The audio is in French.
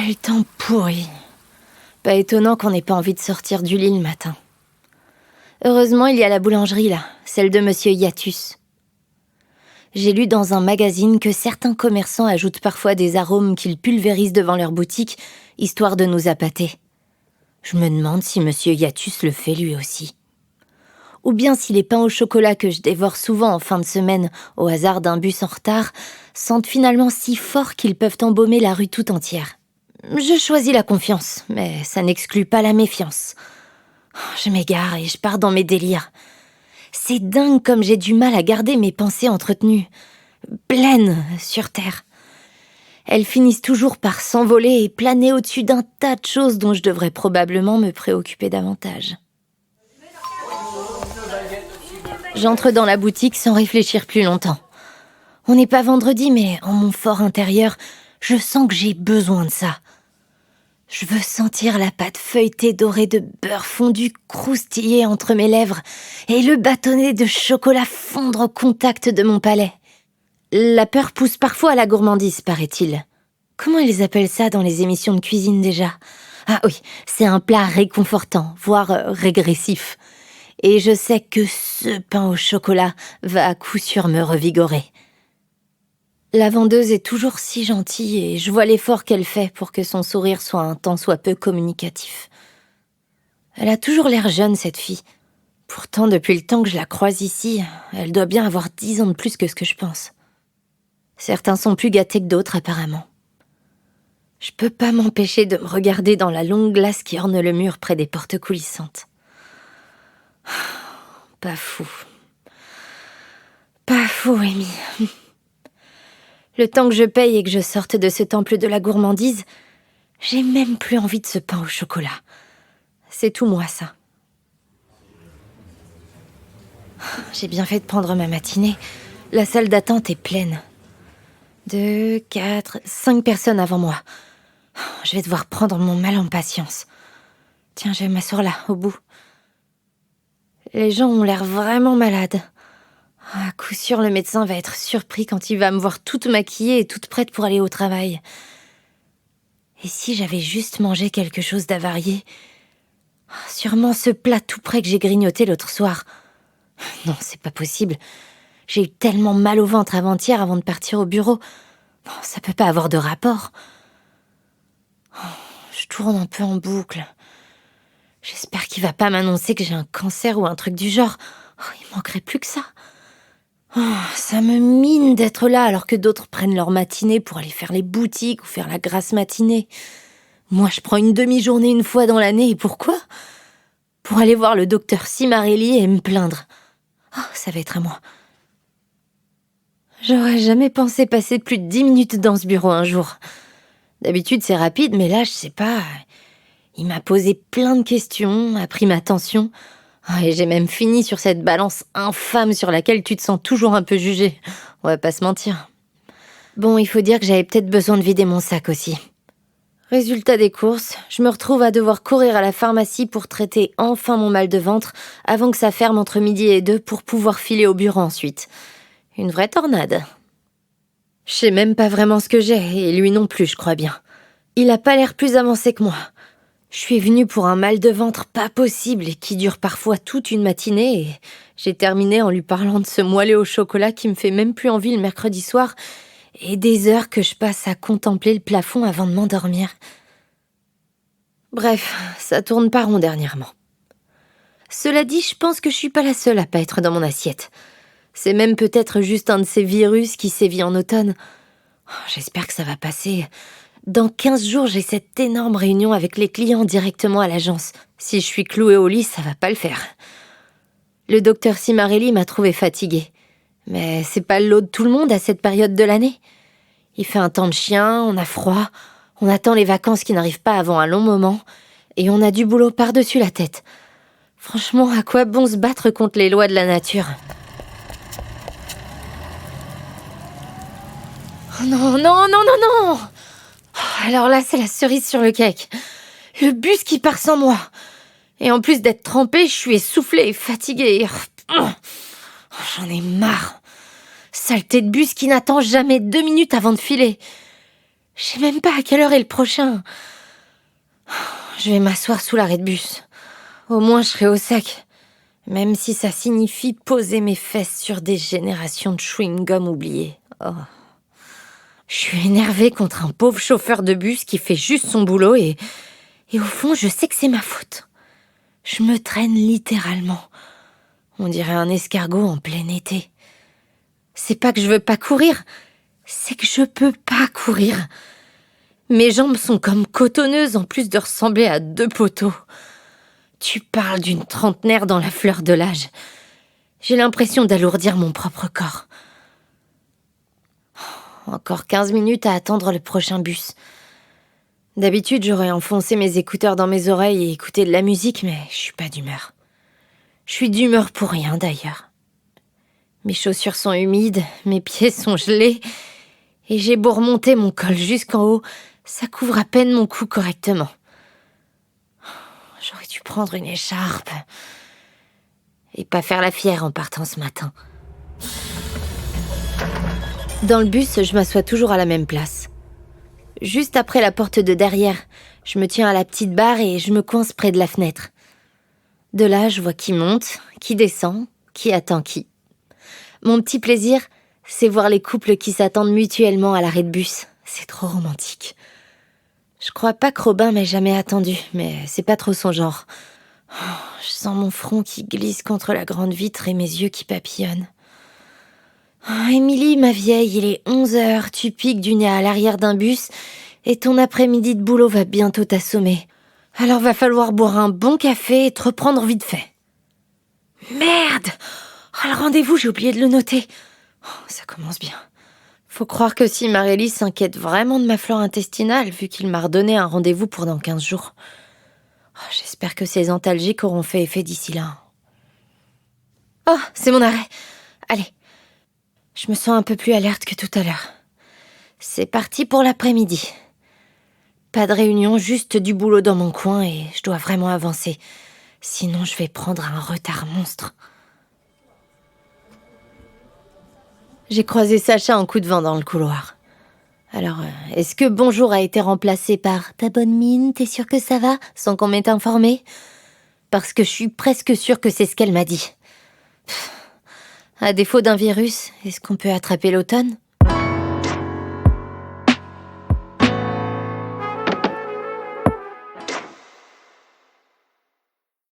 Quel temps pourri. Pas étonnant qu'on n'ait pas envie de sortir du lit le matin. Heureusement, il y a la boulangerie là, celle de Monsieur Hiatus. J'ai lu dans un magazine que certains commerçants ajoutent parfois des arômes qu'ils pulvérisent devant leur boutique, histoire de nous appâter. Je me demande si Monsieur Hiatus le fait lui aussi. Ou bien si les pains au chocolat que je dévore souvent en fin de semaine, au hasard d'un bus en retard, sentent finalement si fort qu'ils peuvent embaumer la rue tout entière. Je choisis la confiance, mais ça n'exclut pas la méfiance. Je m'égare et je pars dans mes délires. C'est dingue comme j'ai du mal à garder mes pensées entretenues, pleines sur Terre. Elles finissent toujours par s'envoler et planer au-dessus d'un tas de choses dont je devrais probablement me préoccuper davantage. J'entre dans la boutique sans réfléchir plus longtemps. On n'est pas vendredi, mais en mon fort intérieur, je sens que j'ai besoin de ça. Je veux sentir la pâte feuilletée dorée de beurre fondu croustiller entre mes lèvres et le bâtonnet de chocolat fondre au contact de mon palais. La peur pousse parfois à la gourmandise, paraît-il. Comment ils appellent ça dans les émissions de cuisine déjà ? Ah oui, c'est un plat réconfortant, voire régressif. Et je sais que ce pain au chocolat va à coup sûr me revigorer. La vendeuse est toujours si gentille et je vois l'effort qu'elle fait pour que son sourire soit un tant soit peu communicatif. Elle a toujours l'air jeune, cette fille. Pourtant, depuis le temps que je la croise ici, elle doit bien avoir 10 ans de plus que ce que je pense. Certains sont plus gâtés que d'autres, apparemment. Je peux pas m'empêcher de me regarder dans la longue glace qui orne le mur près des portes coulissantes. Pas fou. Pas fou, Amy. Le temps que je paye et que je sorte de ce temple de la gourmandise, j'ai même plus envie de ce pain au chocolat. C'est tout moi, ça. J'ai bien fait de prendre ma matinée. La salle d'attente est pleine. 2, 4, 5 personnes avant moi. Je vais devoir prendre mon mal en patience. Tiens, je vais m'asseoir là, au bout. Les gens ont l'air vraiment malades. À coup sûr, le médecin va être surpris quand il va me voir toute maquillée et toute prête pour aller au travail. Et si j'avais juste mangé quelque chose d'avarié ? Sûrement ce plat tout près que j'ai grignoté l'autre soir. Non, c'est pas possible. J'ai eu tellement mal au ventre avant-hier avant de partir au bureau. Non, ça peut pas avoir de rapport. Je tourne un peu en boucle. J'espère qu'il va pas m'annoncer que j'ai un cancer ou un truc du genre. Il manquerait plus que ça. Ça me mine d'être là alors que d'autres prennent leur matinée pour aller faire les boutiques ou faire la grasse matinée. Moi, je prends une demi-journée une fois dans l'année, et pourquoi ? Pour aller voir le docteur Cimarelli et me plaindre. Ça va être à moi. J'aurais jamais pensé passer plus de 10 minutes dans ce bureau un jour. D'habitude, c'est rapide, mais là, je sais pas. Il m'a posé plein de questions, a pris ma tension. Et j'ai même fini sur cette balance infâme sur laquelle tu te sens toujours un peu jugé. On va pas se mentir. Bon, il faut dire que j'avais peut-être besoin de vider mon sac aussi. Résultat des courses, je me retrouve à devoir courir à la pharmacie pour traiter enfin mon mal de ventre avant que ça ferme entre midi et 2 pour pouvoir filer au bureau ensuite. Une vraie tornade. Je sais même pas vraiment ce que j'ai, et lui non plus, je crois bien. Il a pas l'air plus avancé que moi. Je suis venue pour un mal de ventre pas possible et qui dure parfois toute une matinée, et j'ai terminé en lui parlant de ce moelleux au chocolat qui me fait même plus envie le mercredi soir et des heures que je passe à contempler le plafond avant de m'endormir. Bref, ça tourne pas rond dernièrement. Cela dit, je pense que je suis pas la seule à pas être dans mon assiette. C'est même peut-être juste un de ces virus qui sévit en automne. J'espère que ça va passer. Dans 15 jours, j'ai cette énorme réunion avec les clients directement à l'agence. Si je suis clouée au lit, ça va pas le faire. Le docteur Cimarelli m'a trouvée fatiguée. Mais c'est pas le lot de tout le monde à cette période de l'année. Il fait un temps de chien, on a froid, on attend les vacances qui n'arrivent pas avant un long moment, et on a du boulot par-dessus la tête. Franchement, à quoi bon se battre contre les lois de la nature ? Oh non, non, non, non, non ! Alors là, c'est la cerise sur le cake. Le bus qui part sans moi. Et en plus d'être trempée, je suis essoufflée et fatiguée. J'en ai marre. Saleté de bus qui n'attend jamais 2 minutes avant de filer. Je sais même pas à quelle heure est le prochain. Je vais m'asseoir sous l'arrêt de bus. Au moins, je serai au sec. Même si ça signifie poser mes fesses sur des générations de chewing-gum oubliés. Oh. Je suis énervée contre un pauvre chauffeur de bus qui fait juste son boulot et au fond, je sais que c'est ma faute. Je me traîne littéralement. On dirait un escargot en plein été. C'est pas que je veux pas courir, c'est que je peux pas courir. Mes jambes sont comme cotonneuses en plus de ressembler à 2 poteaux. Tu parles d'une trentenaire dans la fleur de l'âge. J'ai l'impression d'alourdir mon propre corps. Encore 15 minutes à attendre le prochain bus. D'habitude, j'aurais enfoncé mes écouteurs dans mes oreilles et écouté de la musique, mais je suis pas d'humeur. Je suis d'humeur pour rien, d'ailleurs. Mes chaussures sont humides, mes pieds sont gelés, et j'ai beau remonter mon col jusqu'en haut, ça couvre à peine mon cou correctement. J'aurais dû prendre une écharpe et pas faire la fière en partant ce matin. Dans le bus, je m'assois toujours à la même place. Juste après la porte de derrière, je me tiens à la petite barre et je me coince près de la fenêtre. De là, je vois qui monte, qui descend, qui attend qui. Mon petit plaisir, c'est voir les couples qui s'attendent mutuellement à l'arrêt de bus. C'est trop romantique. Je crois pas que Robin m'ait jamais attendu, mais c'est pas trop son genre. Je sens mon front qui glisse contre la grande vitre et mes yeux qui papillonnent. Émilie, ma vieille, il est 11h, tu piques du nez à l'arrière d'un bus et ton après-midi de boulot va bientôt t'assommer. Alors va falloir boire un bon café et te reprendre vite fait. Merde! Oh, le rendez-vous, j'ai oublié de le noter. Oh, ça commence bien. Faut croire que si Marélie s'inquiète vraiment de ma flore intestinale, vu qu'il m'a redonné un rendez-vous pour dans 15 jours. Oh, j'espère que ces antalgiques auront fait effet d'ici là. Oh, c'est mon arrêt. Allez. Je me sens un peu plus alerte que tout à l'heure. C'est parti pour l'après-midi. Pas de réunion, juste du boulot dans mon coin et je dois vraiment avancer. Sinon, je vais prendre un retard monstre. J'ai croisé Sacha en coup de vent dans le couloir. Alors, est-ce que bonjour a été remplacé par « ta bonne mine, t'es sûre que ça va ?» sans qu'on m'ait informé? Parce que je suis presque sûre que c'est ce qu'elle m'a dit. À défaut d'un virus, est-ce qu'on peut attraper l'automne ?